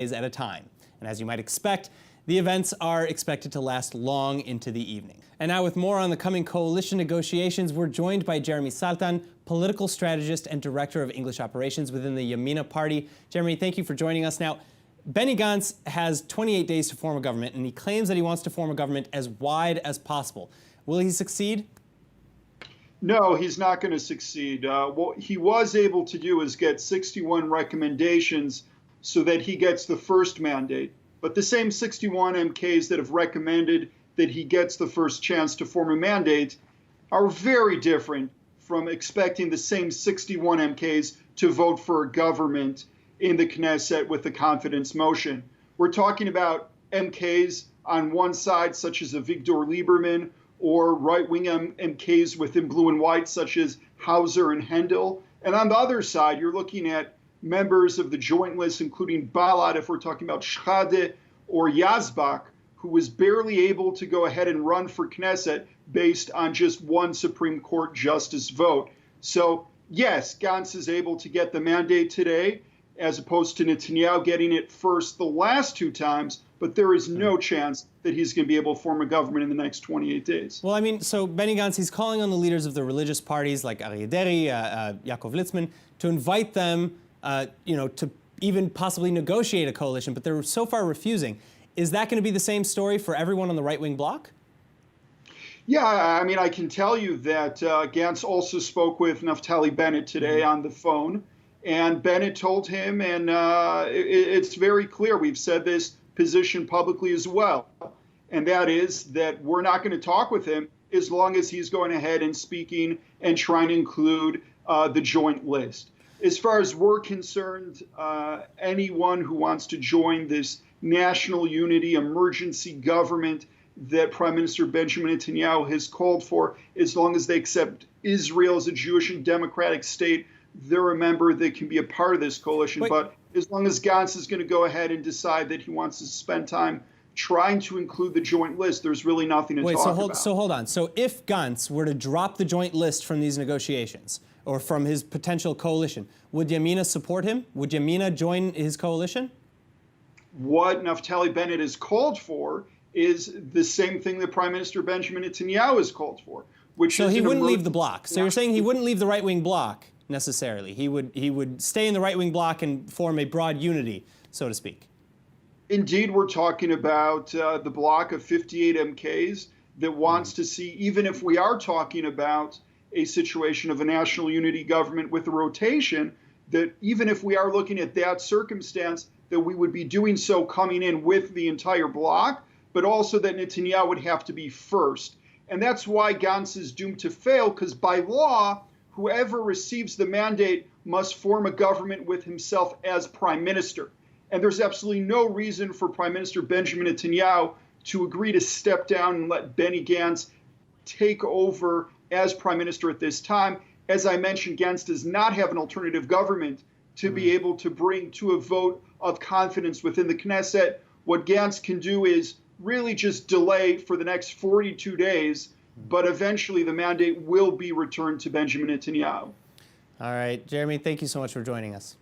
at a time. And as you might expect, the events are expected to last long into the evening. And now with more on the coming coalition negotiations, we're joined by Jeremy Saltan, political strategist and director of English operations within the Yamina party. Jeremy, thank you for joining us. Now, Benny Gantz has 28 days to form a government, and he claims that he wants to form a government as wide as possible. Will he succeed? No, he's not going to succeed. What he was able to do is get 61 recommendations so that he gets the first mandate. But the same 61 MKs that have recommended that he gets the first chance to form a mandate are very different from expecting the same 61 MKs to vote for a government in the Knesset with the confidence motion. We're talking about MKs on one side, such as Avigdor Lieberman, or right-wing MKs within blue and white, such as Hauser and Hendel. And on the other side, you're looking at members of the joint list, including Balad, if we're talking about Shchadeh or Yazbak, who was barely able to go ahead and run for Knesset based on just one Supreme Court justice vote. So, yes, Gantz is able to get the mandate today, as opposed to Netanyahu getting it first the last two times, but there is no chance that he's going to be able to form a government in the next 28 days. Well, I mean, so Benny Gantz, he's calling on the leaders of the religious parties like Aryeh Deri, Yaakov Litzman, to invite them, to even possibly negotiate a coalition, but they're so far refusing. Is that going to be the same story for everyone on the right-wing bloc? Yeah, I mean, I can tell you that Gantz also spoke with Naftali Bennett today on the phone, and Bennett told him, and it's very clear, we've said this position publicly as well, and that is that we're not going to talk with him as long as he's going ahead and speaking and trying to include the joint list. As far as we're concerned, anyone who wants to join this national unity emergency government that Prime Minister Benjamin Netanyahu has called for, as long as they accept Israel as a Jewish and democratic state, they're a member that can be a part of this coalition. But as long as Gantz is going to go ahead and decide that he wants to spend time trying to include the joint list, there's really nothing to talk about. So hold on. So if Gantz were to drop the joint list from these negotiations, or from his potential coalition, would Yamina support him? Would Yamina join his coalition? What Naftali Bennett has called for is the same thing that Prime Minister Benjamin Netanyahu has called for, which so is he wouldn't leave the bloc. So you're saying he wouldn't leave the right-wing bloc necessarily. He would stay in the right-wing bloc and form a broad unity, so to speak. Indeed, we're talking about the bloc of 58 MKs that wants to see, even if we are talking about a situation of a national unity government with a rotation, that even if we are looking at that circumstance, that we would be doing so coming in with the entire bloc, but also that Netanyahu would have to be first. And that's why Gantz is doomed to fail, because by law, whoever receives the mandate must form a government with himself as prime minister. And there's absolutely no reason for Prime Minister Benjamin Netanyahu to agree to step down and let Benny Gantz take over as prime minister at this time. As I mentioned, Gantz does not have an alternative government to be able to bring to a vote of confidence within the Knesset. What Gantz can do is really just delay for the next 42 days, but eventually the mandate will be returned to Benjamin Netanyahu. All right, Jeremy, thank you so much for joining us.